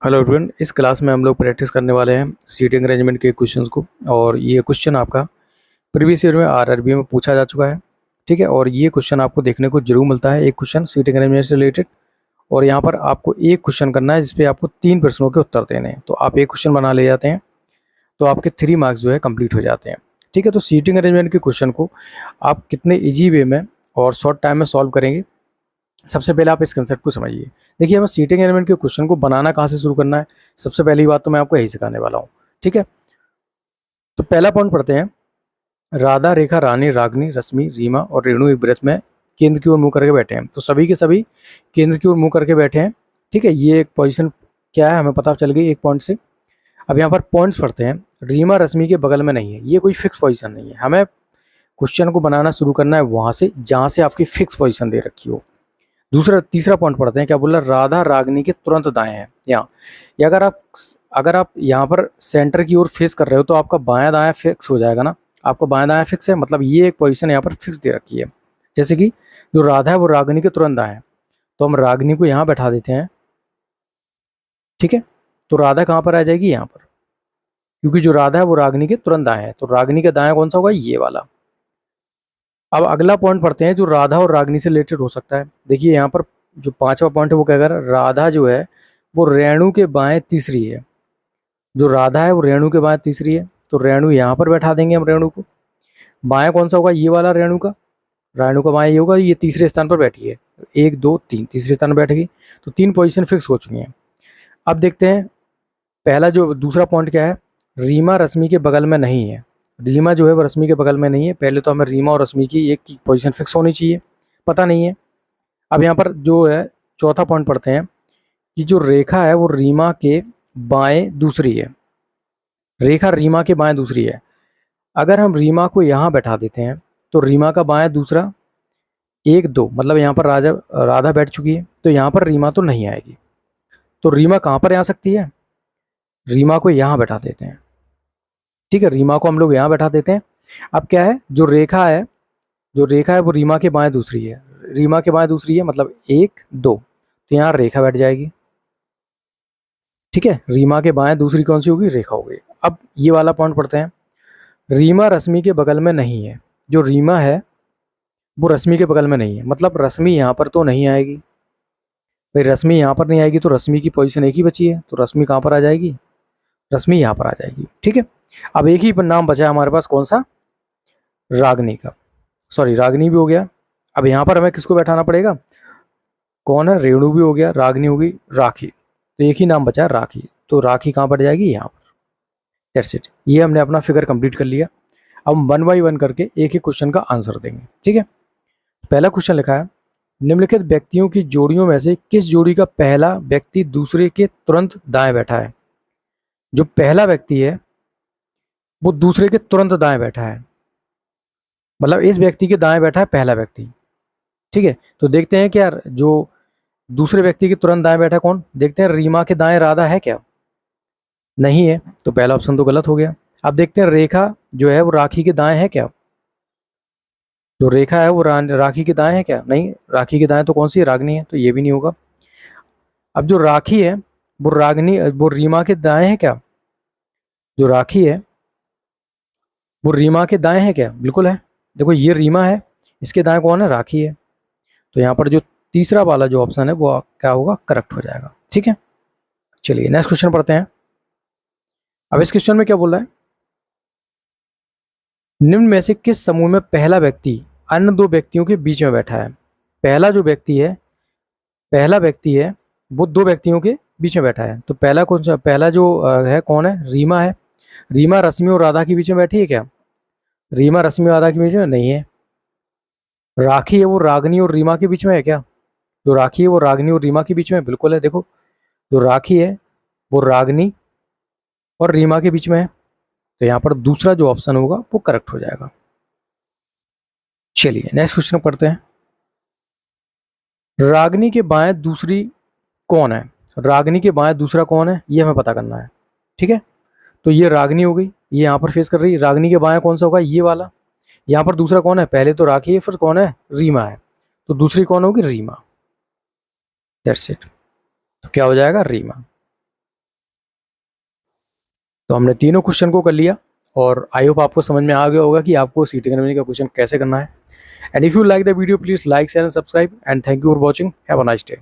Hello everyone. इस class में हम लोग प्रैक्टिस करने वाले हैं सीटिंग अरेंजमेंट के क्वेश्चंस को। और ये क्वेश्चन आपका प्रीवियस ईयर में आरआरबी में पूछा जा चुका है। ठीक है, और ये क्वेश्चन आपको देखने को जरूर मिलता है, एक क्वेश्चन सीटिंग अरेंजमेंट से रिलेटेड। और यहाँ पर आपको एक क्वेश्चन करना है जिसपे आपको 3 प्रश्नों के उत्तर देने हैं। तो आप एक क्वेश्चन बना ले जाते हैं तो आपके 3 मार्क्स जो है कंप्लीट हो जाते हैं। ठीक है, तो सीटिंग अरेंजमेंट के क्वेश्चन को आप कितने ईजी वे में और शॉर्ट टाइम में सॉल्व करेंगे, सबसे पहले आप इस कंसेप्ट को समझिए। देखिए, हमें सीटिंग अरेंजमेंट के क्वेश्चन को बनाना कहाँ से शुरू करना है, सबसे पहली बात तो मैं आपको यही सिखाने वाला हूँ। ठीक है, तो पहला पॉइंट पढ़ते हैं। राधा, रेखा, रानी, रागनी, रश्मि, रीमा और रेणु एक व्रत में केंद्र की ओर मुंह करके बैठे हैं। तो सभी के सभी केंद्र की ओर मुंह करके बैठे हैं। ठीक है, ये एक पोजीशन क्या है हमें पता चल गई एक पॉइंट से। अब यहाँ पर पॉइंट्स पढ़ते हैं। रीमा रश्मि के बगल में नहीं है, ये कोई फिक्स पोजीशन नहीं है। हमें क्वेश्चन को बनाना शुरू करना है वहां से जहां से आपकी फिक्स पोजीशन दे रखी हो। तीसरा पॉइंट पढ़ते हैं। क्या बोला? राधा रागनी के तुरंत दाएं हैं। यहाँ या अगर आप यहाँ पर सेंटर की ओर फेस कर रहे हो तो आपका बायां दायां फिक्स हो जाएगा ना। आपका बायां दायां फिक्स है, मतलब ये एक पोजीशन यहाँ पर फिक्स दे रखी है। जैसे कि जो राधा है वो रागनी के तुरंत दाएं है, तो हम रागनी को यहाँ बैठा देते हैं। ठीक है, तो राधा कहाँ पर आ जाएगी? यहाँ पर, क्योंकि जो राधा है वो रागनी के तुरंत दाएं है, तो रागनी का दायां कौन सा होगा? ये वाला। अब अगला पॉइंट पढ़ते हैं जो राधा और रागनी से रिलेटेड हो सकता है। देखिए, यहाँ पर जो 5वां पॉइंट है वो क्या कर रहा है? राधा जो है वो रेणु के बाएं तीसरी है। जो राधा है वो रेणु के बाएं तीसरी है, तो रेणु यहाँ पर बैठा देंगे हम रेणु को। बाएं कौन सा होगा? ये वाला रेणु का। रेणु का बाएं ये होगा, ये तीसरे स्थान पर बैठी है। 1 2 3 तीसरे स्थान पर बैठ गई, तो 3 पोजीशन फिक्स हो चुकी हैं। अब देखते हैं पहला जो दूसरा पॉइंट क्या है। रीमा रश्मि के बगल में नहीं है। रीमा जो है वो रश्मि के बगल में नहीं है। पहले तो हमें रीमा और रश्मि की एक की पोजीशन फिक्स होनी चाहिए, पता नहीं है। अब यहाँ पर जो है चौथा पॉइंट पढ़ते हैं कि जो रेखा है वो रीमा के बाएं दूसरी है। रेखा रीमा के बाएं दूसरी है। अगर हम रीमा को यहाँ बैठा देते हैं तो रीमा का बाएं दूसरा 1 2, मतलब यहाँ पर राधा बैठ चुकी है, तो यहाँ पर रीमा तो नहीं आएगी। तो रीमा कहाँ पर आ सकती है? रीमा को यहाँ बैठा देते हैं। ठीक है, रीमा को हम लोग यहाँ बैठा देते हैं। अब क्या है, जो रेखा है वो रीमा के बाएं दूसरी है। रीमा के बाएं दूसरी है मतलब 1 2, तो यहाँ रेखा बैठ जाएगी। ठीक है, रीमा के बाएं दूसरी कौन सी होगी? रेखा होगी। अब ये वाला पॉइंट पढ़ते हैं। रीमा रश्मि के बगल में नहीं है। जो रीमा है वो रश्मि के बगल में नहीं है, मतलब रश्मि यहाँ पर तो नहीं आएगी। भाई रश्मि यहाँ पर नहीं आएगी तो रश्मि की पोजीशन एक ही बची है, तो रश्मि कहाँ पर आ जाएगी? रश्मि यहाँ पर आ जाएगी। ठीक है, अब एक ही नाम बचा है हमारे पास, कौन सा? रागनी का। सॉरी, रागनी भी हो गया। अब यहाँ पर हमें किसको बैठाना पड़ेगा? कौन है? रेणु भी हो गया, रागनी होगी, राखी। तो एक ही नाम बचा है, राखी। तो राखी कहाँ पर जाएगी? यहाँ पर। That's it. ये हमने अपना फिगर कंप्लीट कर लिया। अब हम 1 बाई 1 करके एक एक क्वेश्चन का आंसर देंगे। ठीक है, पहला क्वेश्चन लिखा है। निम्नलिखित व्यक्तियों की जोड़ियों में से किस जोड़ी का पहला व्यक्ति दूसरे के तुरंत दाएं बैठा है? जो पहला व्यक्ति है वो दूसरे के तुरंत दाएं बैठा है, मतलब इस व्यक्ति के दाएं बैठा है पहला व्यक्ति। ठीक है, तो देखते हैं क्या जो दूसरे व्यक्ति के तुरंत दाएं बैठा है कौन? देखते हैं रीमा के दाएं राधा है क्या? नहीं है, तो पहला ऑप्शन तो गलत हो गया। अब देखते हैं रेखा जो है वो राखी के दाएं है क्या? जो रेखा है वो राखी के दाएं है क्या? नहीं, राखी के दाएं तो कौन सी है? रागनी है, तो ये भी नहीं होगा। अब जो राखी है वो रीमा के दाएं है क्या? जो राखी है वो रीमा के दाएं है क्या? बिल्कुल है। देखो ये रीमा है, इसके दाएं कौन है? राखी है। तो यहाँ पर जो तीसरा वाला जो ऑप्शन है वो क्या होगा? करेक्ट हो जाएगा। ठीक है, चलिए नेक्स्ट क्वेश्चन पढ़ते हैं। अब इस क्वेश्चन में क्या बोल रहा है? निम्न में से किस समूह में पहला व्यक्ति अन्य 2 व्यक्तियों के बीच में बैठा है? पहला व्यक्ति है वो 2 व्यक्तियों के बीच में बैठा है। तो पहला कौन सा? पहला जो है कौन है? रीमा है। रीमा रश्मि और राधा के बीच में बैठी है क्या? रीमा रश्मि और राधा के बीच में नहीं है। राखी है वो रागनी और रीमा के बीच में है क्या? जो राखी है वो रागनी और रीमा के बीच में बिल्कुल है। देखो, जो राखी है वो रागनी और रीमा के बीच में है, तो यहाँ पर दूसरा जो ऑप्शन होगा वो करेक्ट हो जाएगा। चलिए नेक्स्ट क्वेश्चन पढ़ते हैं। रागनी के बाएं दूसरी कौन है? रागनी के बाएं दूसरा कौन है ये हमें पता करना है। ठीक है, तो ये रागनी हो गई, ये यहाँ पर फेस कर रही है। रागनी के बाएं कौन सा होगा? ये वाला। यहाँ पर दूसरा कौन है? पहले तो राखी है, फिर कौन है? रीमा है, तो दूसरी कौन होगी? रीमा। That's it. तो क्या हो जाएगा? रीमा। तो हमने तीनों क्वेश्चन को कर लिया और आई होप आपको समझ में आ गया होगा कि आपको सीटिंग अरेंजमेंट का क्वेश्चन कैसे करना है। And if you like the video please like share and subscribe and thank you for watching. Have a nice day.